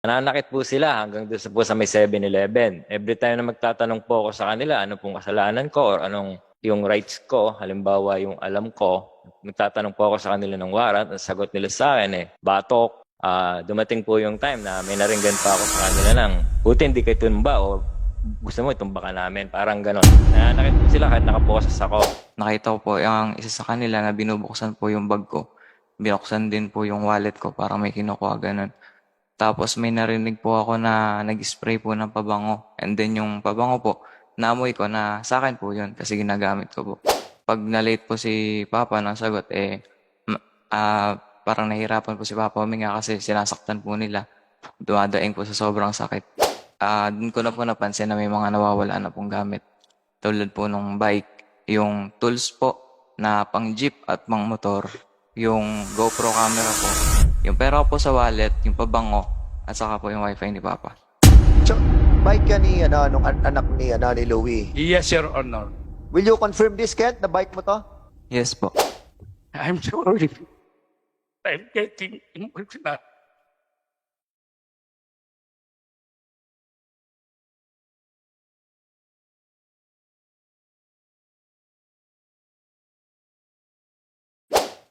Nananakit po sila hanggang doon po sa may 7-Eleven. Every time na magtatanong po ako sa kanila, ano pong kasalanan ko or anong yung rights ko, halimbawa yung alam ko, magtatanong po ako sa kanila ng warrant, ang sagot nila sa akin batok. Dumating po yung time na may naringgan pa ako sa kanila ng, buti hindi kayo tumba o gusto mo itumba ka namin, parang ganon. Nananakit po sila kahit nakaposes ako. Nakita ko po yung isa sa kanila na binubuksan po yung bag ko. Binuksan din po yung wallet ko para may kinukuha ganun. Tapos may narinig po ako na nag-spray po ng pabango. And then yung pabango po, naamoy ko na sa akin po yun kasi ginagamit ko po. Pag na-late po si Papa ng sagot, parang nahirapan po si Papa huminga kasi sinasaktan po nila. Dumadaing po sa sobrang sakit. Dun ko na po napansin na may mga nawawala na pong gamit. Tulad po nung bike, yung tools po na pang jeep at pang motor, yung GoPro camera po, yung pera ko po sa wallet, yung pabango, at saka po yung wifi ni Papa. So, bike yan ni, nung anak ni Louie. Yes, Your Honor. Will you confirm this, Kent, na bike mo to? Yes po. I'm sorry. I'm getting emotional.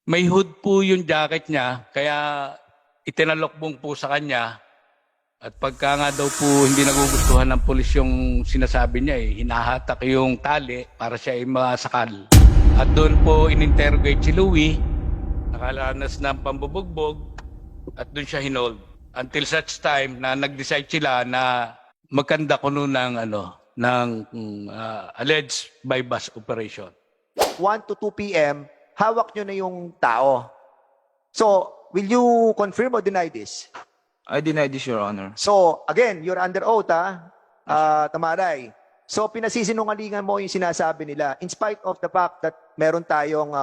May hood po yung jacket niya, kaya itinalokbong po sa kanya. At pagka nga daw po hindi nagugustuhan ng pulis yung sinasabi niya, hinahatak yung tali para siya ay masakal. At doon po in-interrogate si Louie, nakalanas ng pambubugbog, at doon siya hinold. Until such time na nag-decide sila na magkanda kuno ng, alleged bypass operation. 1 to 2 p.m., hawak nyo na yung tao. So, will you confirm or deny this? I deny this, Your Honor. So, again, you're under oath, Tamaray. So, pinasisinungalingan mo yung sinasabi nila in spite of the fact that meron tayong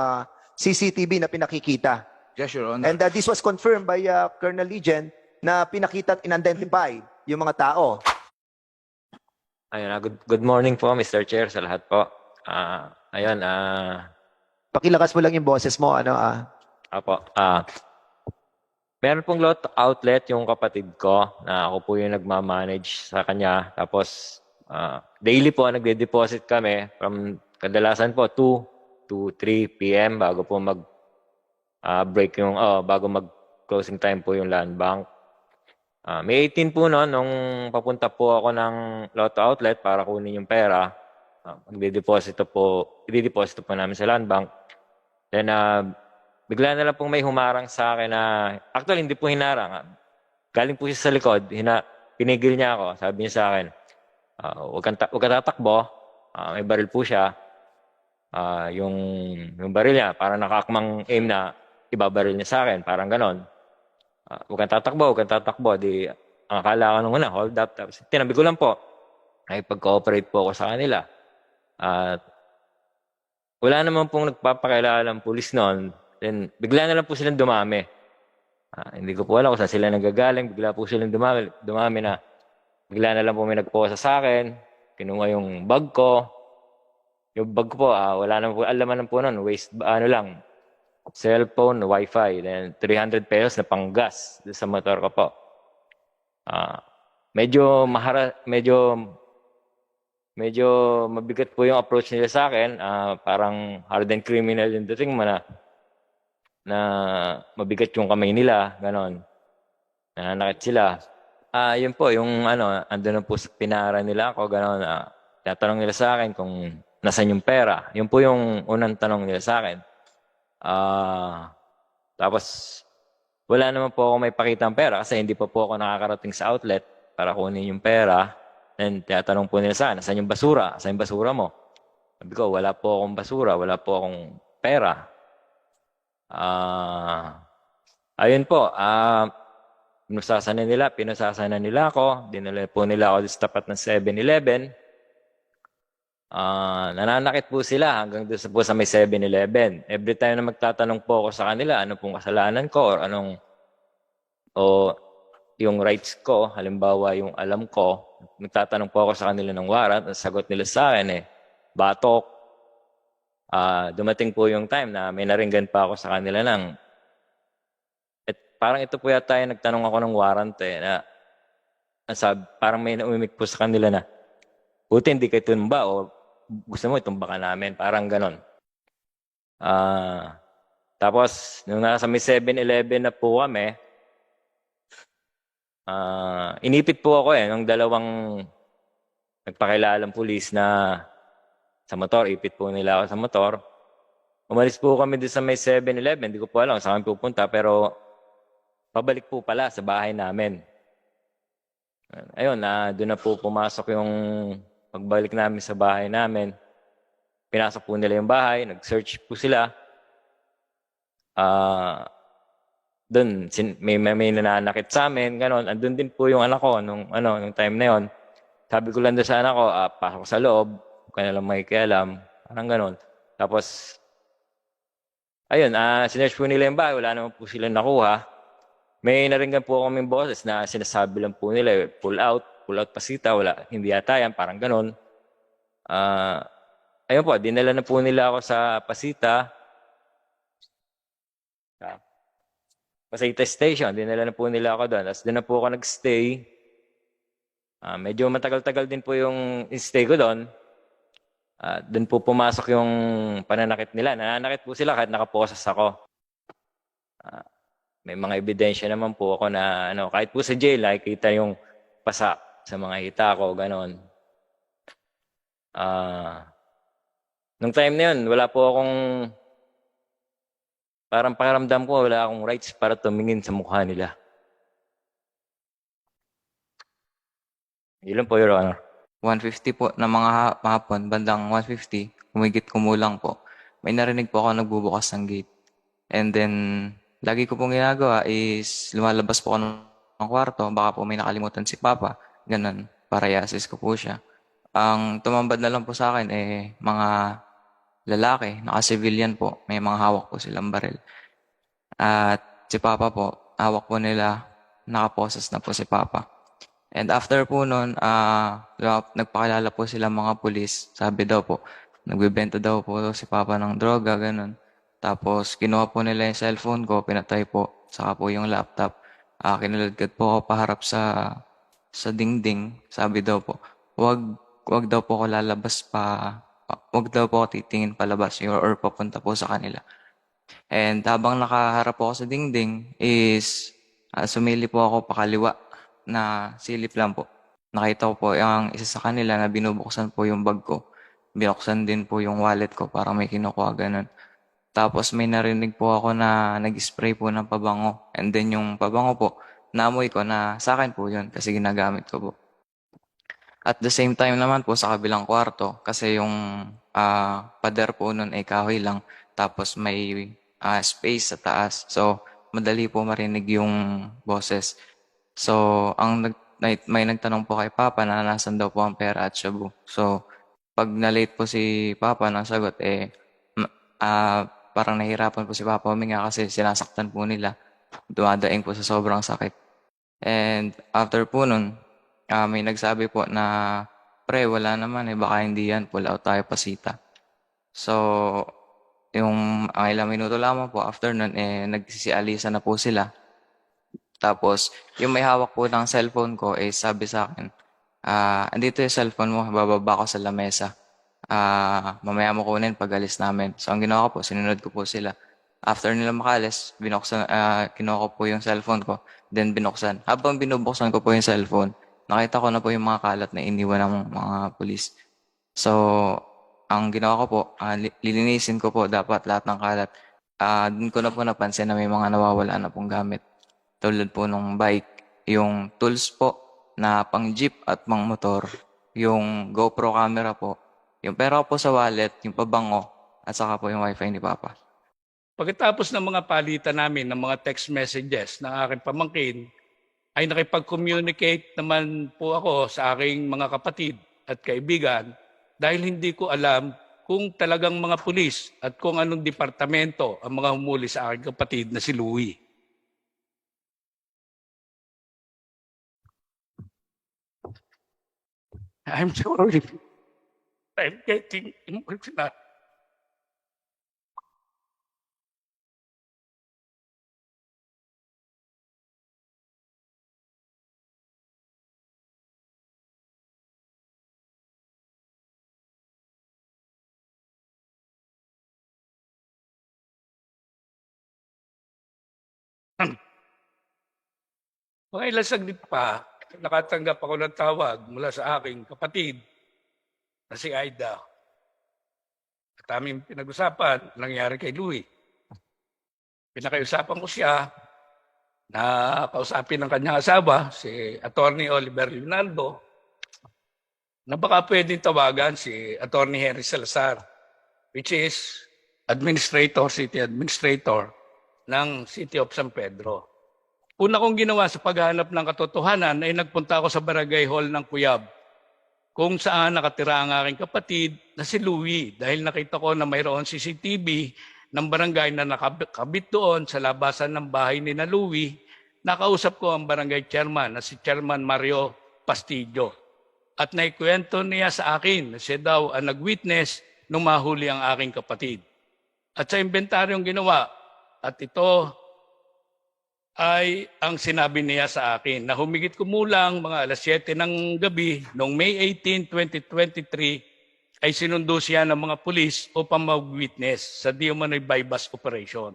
CCTV na pinakikita. Yes, Your Honor. And this was confirmed by Colonel Legend na pinakita at in-identify yung mga tao. Ayun, good morning po, Mr. Chair, sa lahat po. Ayun, Pakilakas mo lang yung boses mo, Apo, meron pong lot outlet yung kapatid ko na ako po yung nagmamanage sa kanya. Tapos, daily po nagde-deposit kami from kadalasan po 2 to 3 p.m. bago po break yung, bago mag-closing time po yung land bank. May 18 po noon nung papunta po ako ng lot outlet para kunin yung pera. Magde-deposito po namin sa land bank. Then, bigla na lang pong may humarang sa akin na, actually hindi po hinarang. Galing po siya sa likod, pinigil niya ako. Sabi niya sa akin, huwag ka tatakbo, may baril po siya. Yung baril niya, parang nakakmang aim na ibabaril niya sa akin, parang ganon. Huwag kang tatakbo. Di, ang akala ko nung una, hold up. Tapos, tinabi ko lang po. Nakipag-cooperate po ako sa kanila. At wala naman pong nagpapakilala ng pulis noon. Then, bigla na lang po silang dumami. Hindi ko po alam kung saan sila nagagaling. Bigla po silang dumami na bigla na lang po may nagposa sa akin. Kinuha yung bag ko. Yung bag ko po, wala naman po, alaman po noon. Waste, lang. Cellphone, wifi. Then, 300 pesos na panggas sa motor ko po. Medyo mabigat po yung approach nila sa akin. Parang hardened criminal yung dating mo na mabigat yung kamay nila, ganon. Nananakit sila. Yun po, yung andun na po sa pinara nila ako, ganon. Tatanong nila sa akin kung nasan yung pera. Yun po yung unang tanong nila sa akin. Tapos, wala naman po ako may pakitang pera kasi hindi pa po ako nakakarating sa outlet para kunin yung pera. And tinatanong po nila sa akin, saan yung basura? Saan yung basura mo? Sabi ko, wala po akong basura, wala po akong pera. Ayun po, pinasasana nila ako, dinala po nila ako sa tapat ng 7-Eleven. Nananakit po sila hanggang doon po sa may 7-Eleven. Every time na magtatanong po ako sa kanila, ano pong kasalanan ko or yung rights ko, halimbawa yung alam ko, nagtatanong po ako sa kanila ng warrant, ang sagot nila sa akin batok. Dumating po yung time na may naringgan pa ako sa kanila parang ito po yata yung nagtanong ako ng warrant na parang may naumimik po sa kanila na, buti hindi kayo tumba o gusto mo itumba ka namin. Parang ganon. Tapos, nung nasa may 7-Eleven na po kami, inipit po ako ng dalawang nagpakilalang pulis na sa motor. Ipit po nila ako sa motor. Umalis po kami doon sa may 7-Eleven. Hindi ko po alam kung saan kami pupunta. Pero pabalik po pala sa bahay namin. Ayun, doon na po pumasok yung pagbalik namin sa bahay namin. Pinasok po nila yung bahay. Nag-search po sila. Doon, may nananakit sa amin. Ganon. Andun din po yung anak ko nung time na yon. Sabi ko lang doon sa anak ko, pasok sa loob. Huwag ka nalang makikialam. Parang ganon. Tapos, ayun, sinearch po nila yung bahay. Wala naman po sila nakuha. May naringgan po kaming boses na sinasabi lang po nila, pull out pasita, wala, hindi yata yan, parang ganon. Ayun po, dinala na po nila ako sa Pasita Station, dinala na po nila ako doon. Tapos doon na po ako nagstay. Medyo matagal-tagal din po yung stay ko doon. Doon po pumasok yung pananakit nila. Nananakit po sila kahit nakaposas ako. May mga ebidensya naman po ako na kahit po sa jail, nakikita yung pasa sa mga hita ko, ganon. Nung time na yun, wala po akong, parang pakiramdam ko, wala akong rights para tumingin sa mukha nila. Yun lang po, Your Honor. 1:50 po na mga hapon, bandang 1:50, humigit kumulang po. May narinig po ako nagbubukas ng gate. And then, lagi ko pong ginagawa is lumalabas po ako ng kwarto, baka po may nakalimutan si Papa, ganun, para i-assist ko po siya. Ang tumambad na lang po sa akin mga lalaki, naka-civilian po, may mga hawak po silang baril. At si Papa po, hawak po nila, nakaposas na po si Papa. And after po nun, nagpakilala po sila mga pulis. Sabi daw po, nagbebenta daw po si Papa ng droga, ganun. Tapos, kinuha po nila yung cellphone ko, pinatay po, saka po yung laptop. Kinaladkad po ako paharap sa dingding. Sabi daw po, wag daw po ako lalabas wag daw po ako titingin palabas or papunta po sa kanila. And habang nakaharap po ako sa dingding is sumili po ako pakaliwa na silip lang po. Nakita ko po yung isa sa kanila na binubuksan po yung bag ko. Binuksan din po yung wallet ko para may kinukuha ganun. Tapos may narinig po ako na nag-spray po ng pabango. And then yung pabango po, naamoy ko na sa akin po yun kasi ginagamit ko po. At the same time naman po sa kabilang kwarto kasi yung pader po nun ay kahoy lang. Tapos may space sa taas. So madali po marinig yung boses. So may nagtanong po kay Papa na nasan daw po ang pera at shabu. So pag na-late po si Papa ng sagot parang nahihirapan po si Papa huminga kasi sinasaktan po nila. Dumadaing po sa sobrang sakit. And after po nun, may nagsabi po na, pre, wala naman baka hindi yan, pull out tayo Pasita. So, yung ilang minuto lamang po after nun, nagsisialisa na po sila. Tapos, yung may hawak po ng cellphone ko, sabi sa akin, andito yung cellphone mo, bababa ko sa lamesa. Mamaya mo kunin pag alis namin. So, ang ginawa ko po, sinunod ko po sila. After nila makalis, kinuha ko po yung cellphone ko, then binuksan. Habang binubuksan ko po yung cellphone, nakita ko na po yung mga kalat na iniwan ng mga pulis. So, ang ginawa ko po, lilinisin ko po dapat lahat ng kalat. Doon ko na po napansin na may mga nawawala na pong gamit. Tulad po nung bike, yung tools po na pang jeep at pang motor, yung GoPro camera po, yung pera ko po sa wallet, yung pabango, at saka po yung wifi ni Papa. Pagkatapos ng mga palitan namin ng mga text messages ng aking pamangkin, ay nakipag-communicate naman po ako sa aking mga kapatid at kaibigan dahil hindi ko alam kung talagang mga pulis at kung anong departamento ang mga humuli sa aking kapatid na si Louie. I'm sorry. I'm getting emotional. Mga ilang saglit pa, nakatanggap ako ng tawag mula sa aking kapatid na si Aida. At aming pinag-usapan, nangyari kay Louie. Pinakiusapan ko siya na kausapin ng kanyang asawa, si Attorney Oliver Leonardo, na baka pwedeng tawagan si Attorney Henry Salazar, which is City Administrator ng City of San Pedro. Una kong ginawa sa paghahanap ng katotohanan ay nagpunta ako sa barangay hall ng Cuyab, kung saan nakatira ang aking kapatid na si Louie, dahil nakita ko na mayroon CCTV ng barangay na nakabit doon sa labasan ng bahay ni na Louie. Nakausap ko ang barangay chairman na si Chairman Mario Pastillo. At naikwento niya sa akin na siya daw ang nag-witness nung mahuli ang aking kapatid. At sa inventaryong ginawa, at ito ay ang sinabi niya sa akin na humigit kumulang mga alas 7 ng gabi noong May 18, 2023 ay sinundo siya ng mga pulis upang mag-witness sa di umano'y bypass operation.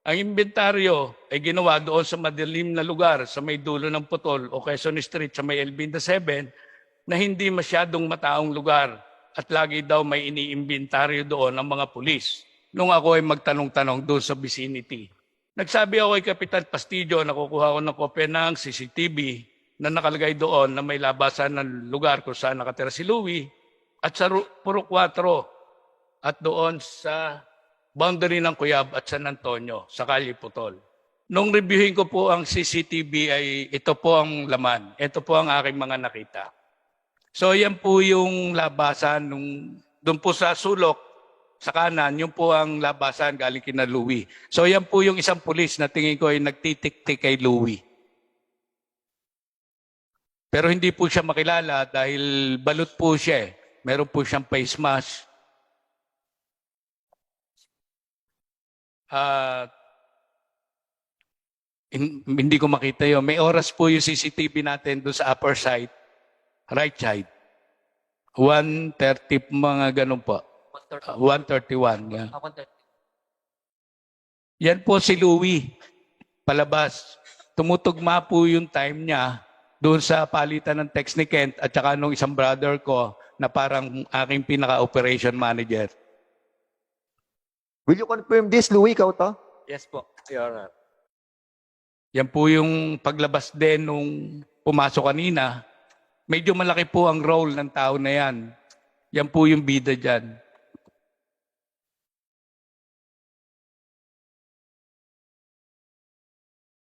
Ang inventaryo ay ginawa doon sa madilim na lugar sa may dulo ng Putol o Quezon Street sa may Elbinda 7 na hindi masyadong mataong lugar at lagi daw may iniimbentaryo doon ng mga pulis nung ako ay magtanong-tanong doon sa vicinity. Nagsabi ako kay Kapitan Pastillo na kukuha ko ng kopya ng CCTV na nakalagay doon na may labasan ng lugar kung saan nakatira si Louie at sa Puro 4 at doon sa boundary ng Cuyab at San Antonio sa Calle Putol. Nung reviewin ko po ang CCTV ay ito po ang laman. Ito po ang aking mga nakita. So yan po yung labasan doon po sa sulok sa kanan, yun po ang labasan galing kina Louie. So yan po yung isang pulis na tingin ko ay nagtitik-tik kay Louie. Pero hindi po siya makilala dahil balot po siya eh. Meron po siyang face mask. Hindi ko makita yun. May oras po yung CCTV natin doon sa upper side, right side. 1:30 mga ganun po. 1:31. Yeah. Yan po si Louie, palabas. Tumutugma po yung time niya doon sa palitan ng text ni Kent at saka nung isang brother ko na parang aking pinaka-operation manager. Will you confirm this, Louie? Ikaw to? Yes po, Your Honor. Yan po yung paglabas din nung pumasok kanina. Medyo malaki po ang role ng tao na yan. Yan po yung bida dyan.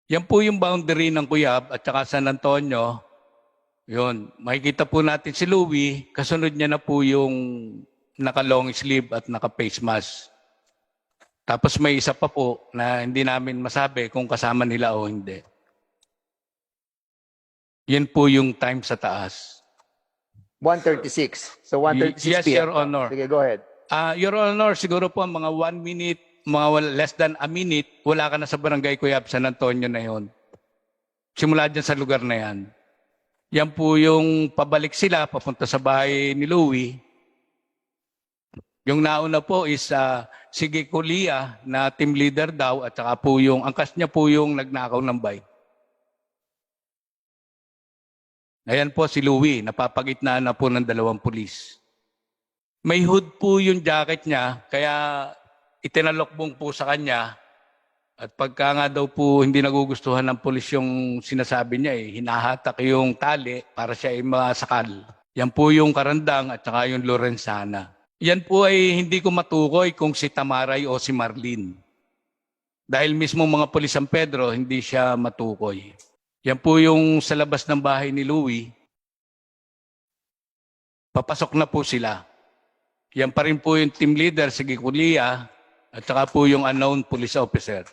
Yan po yung boundary ng Cuyab at saka San Antonio. Yun, makikita po natin si Louie. Kasunod niya na po yung naka-long sleeve at naka-face mask. Tapos may isa pa po na hindi namin masabi kung kasama nila o hindi. Yan po yung time sa taas. 1:36. So 1:36 Yes, p.m. Your Honor. Sige, go ahead. Your Honor, siguro po mga 1 minute, less than a minute, wala ka na sa barangay Cuyab, San Antonio na yon. Simula dyan sa lugar na yan. Yan po yung pabalik sila, papunta sa bahay ni Louie. Yung nauna po is si Gekulia na team leader daw at saka po yung, angkas niya po yung nagnakaw ng bike. Ayan po si Louie, napapagitnaan na po ng 2 pulis. May hood po yung jacket niya, kaya itinalokbong po sa kanya. At pagka nga daw po hindi nagugustuhan ng pulis yung sinasabi niya, hinahatak yung tali para siya ay masakal. Yan po yung Karandang at saka yung Lorenzana. Yan po ay hindi ko matukoy kung si Tamaray o si Marlene. Dahil mismo mga pulis San Pedro, hindi siya matukoy. Yan po yung sa labas ng bahay ni Louie. Papasok na po sila. Yan pa rin po yung team leader, si Gekulia, at saka po yung unknown police officer.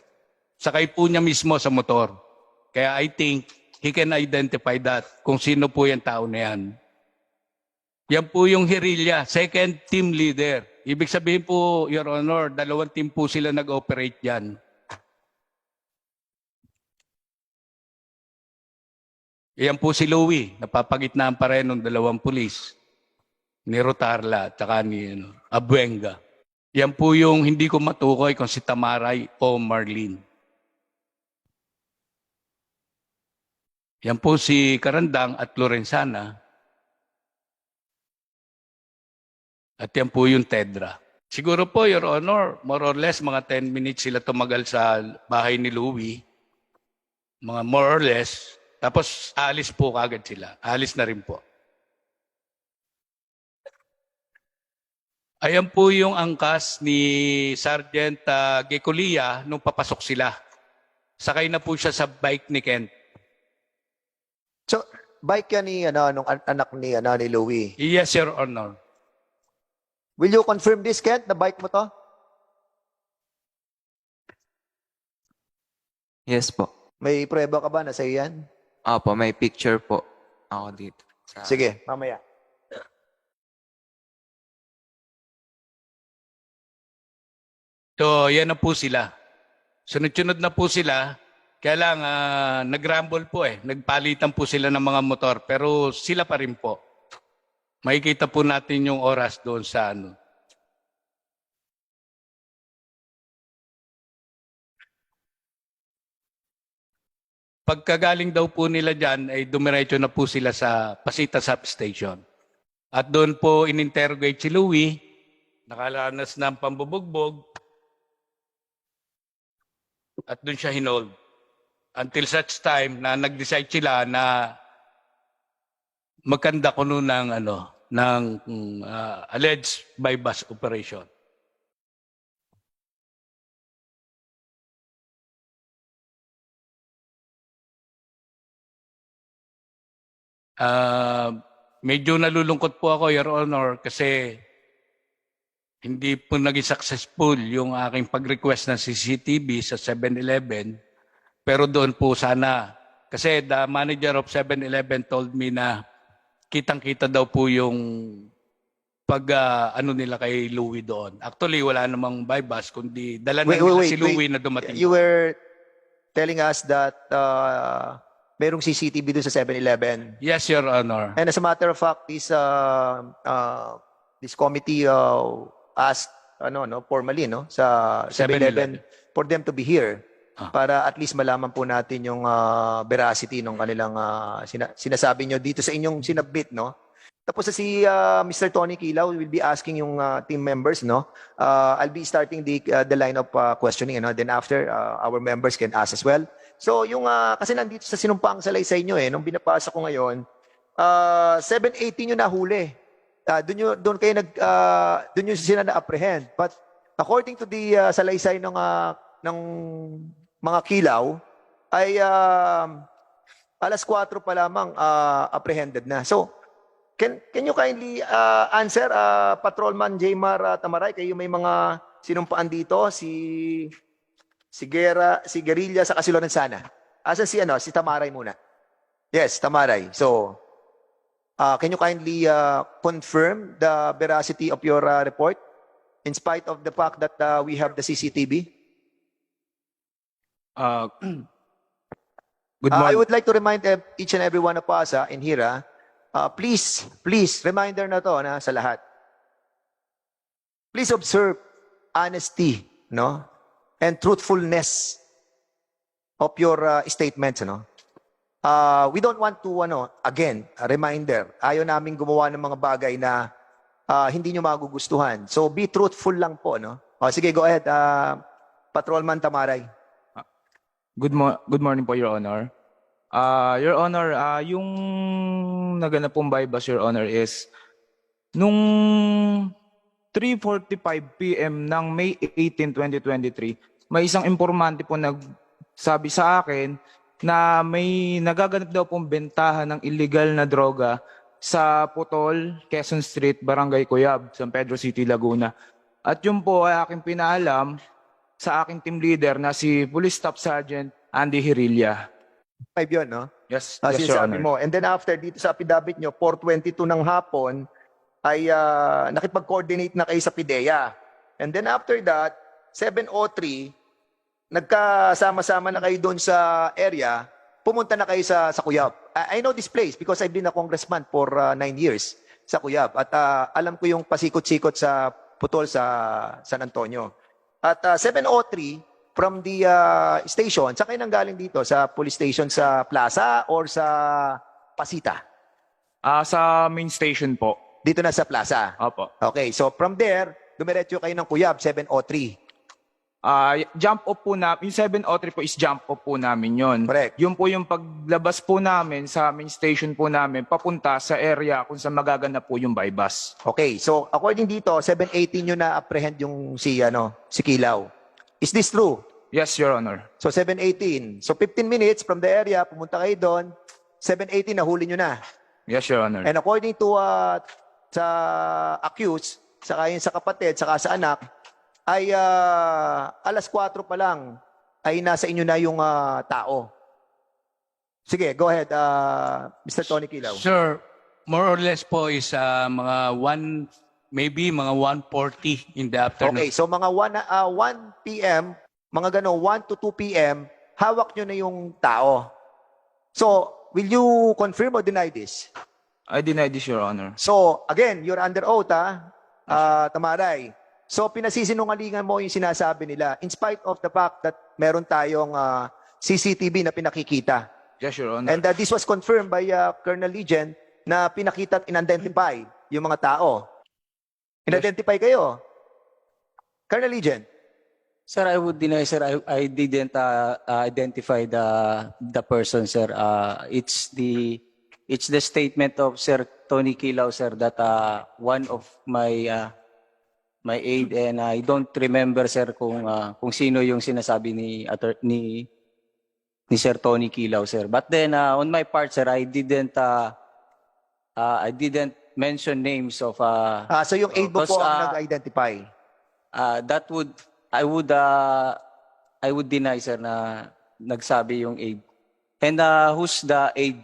Sakay po niya mismo sa motor. Kaya I think he can identify that kung sino po yung tao na yan. Yan po yung Hirilya, second team leader. Ibig sabihin po, Your Honor, 2 team po sila nag-operate dyan. Yan po si Louie, napapagitnaan pa rin ng 2 pulis. Ni Rotarla at saka ni Abuenga. Yan po yung hindi ko matukoy kung si Tamaray o Marlene. Yan po si Karandang at Lorenzana. At yan po yung TEDRA. Siguro po, Your Honor, more or less, mga 10 minutes sila tumagal sa bahay ni Louie. Mga more or less. Tapos, alis po kagad sila. Alis na rin po. Ayan po yung angkas ni Sergeant Gecolia nung papasok sila. Sakay na po siya sa bike ni Kent. So, bike yan ni, nung anak ni, ni Louie. Yes, Your Honor. Will you confirm this, Kent, na bike mo to? Yes po. May prueba ka ba na sa'yo yan? Opo, may picture po ako dito. Sige, mamaya. So, yan na po sila. Sunod-sunod na po sila. Kaya lang, nag-rumble po eh. Nagpalitan po sila ng mga motor. Pero sila pa rin po. Makikita po natin yung oras doon sa ano. Pagkagaling daw po nila dyan, ay dumiretso na po sila sa Pasita Substation. At doon po in-interrogate si Louie. Nakalanas ng pambubugbog. At doon siya hinold. Until such time na nag-decide sila na magkanda ko noon ng alleged bypass operation. Medyo nalulungkot po ako, Your Honor, kasi hindi po naging successful yung aking pag-request ng CCTV sa 7-Eleven. Pero doon po sana, kasi the manager of 7-Eleven told me na kitang-kita daw po yung nila kay Louie doon. Actually, wala namang bypass, kundi dala na nila si Louie na dumating. You were telling us that merong CCTV doon sa 7-Eleven. Yes, Your Honor. And as a matter of fact, this committee asked formally sa 7-Eleven for them to be here para at least malaman po natin yung veracity ng kanilang sinasabi nyo dito sa inyong sinabit, no? Tapos si Mr. Tony Kilaw will be asking yung team members, no? I'll be starting the line of questioning, then after our members can ask as well. So yung kasi nandito sa sinumpaang salaysay nyo nung binapasa ko ngayon, 780 nyo nahuli. Doon kayo doon yung sila na-apprehend. But according to the salaysay ng mga kilaw ay alas 4 pa lamang apprehended na. So can you kindly answer Patrolman Jaymar Tamaray, kayo may mga sinumpaan dito si Guerrilla sa Lorenzana. Asan si Tamaray muna? Yes, Tamaray. So can you kindly confirm the veracity of your report in spite of the fact that we have the CCTV? Good I morning. would like to remind each and every one of us in here, please, reminder na to sa lahat. Please observe honesty, no, and truthfulness of your statements, no. We don't want to, again, a reminder, ayaw namin gumawa ng mga bagay na hindi nyo magugustuhan. So, be truthful lang po, no? Sige, go ahead, Patrolman Tamaray. Good morning po, Your Honor. Your Honor, yung naganap pong bypass, Your Honor, is nung 3:45 PM ng May 18, 2023, may isang impormante po nagsabi sa akin na may nagaganap daw pong bentahan ng illegal na droga sa Putol, Quezon Street, Barangay Cuyab, San Pedro City, Laguna. At yun po ay aking pinaalam sa aking team leader na si Police Staff Sergeant Andy Hirilla. 5 yun, no? Yes, Your Sinasabi Honor. mo. And then after, dito sa affidavit nyo, 4:22 ng hapon, ay nakipag-coordinate na kayo sa PIDEA. And then after that, 7:03, nagkasama-sama na kayo doon sa area, pumunta na kayo sa Cuyab. I know this place because I've been a congressman for 9 years sa Cuyab. At alam ko yung pasikot-sikot sa Putol sa San Antonio. At 7:03, from the station, saan kayo nanggaling dito? Sa police station sa Plaza or sa Pasita? Sa main station po. Dito na sa Plaza. Opo. Okay, so from there, dumiretso kayo ng Cuyab, 703. Jump off po na, yung 703 po is jump off po namin yon. Correct. Yun po yung paglabas po namin sa main station po namin, papunta sa area kung saan magaganap po yung bypass. Okay, so according dito, 718 nyo na-apprehend yung si Kilaw. Is this true? Yes, Your Honor. So 718. So 15 minutes from the area, pumunta kayo doon, 718 nahuli nyo na. Yes, Your Honor. And according to sa accused, saka yun sa kapatid, saka sa anak, ay alas 4 pa lang ay nasa inyo na yung tao. Sige, go ahead, Mr. Tony Kilaw. Sir, more or less po is mga 1:40 in the afternoon. Okay, so mga 1 p.m., mga gano, 1 to 2 p.m., hawak nyo na yung tao. So, will you confirm or deny this? I deny this, Your Honor. So, again, you're under oath, Tamaray. So, pinasisinungalingan mo yung sinasabi nila in spite of the fact that meron tayong CCTV na pinakikita. Yes, Your Honor. And this was confirmed by Colonel Legend na pinakita at in-identify yung mga tao. In-identify kayo. Colonel Legend. Sir, I would deny, sir. I didn't identify the person, sir. It's the statement of Sir Tony Kilaw, sir, that one of my aide, and I don't remember, sir, kung sino yung sinasabi ni Sir Tony Kilaw, sir. But then on my part, sir, I didn't mention names of So yung aide mo po because, ang nag-identify. I would deny, sir, na nagsabi yung aide. And who's the aide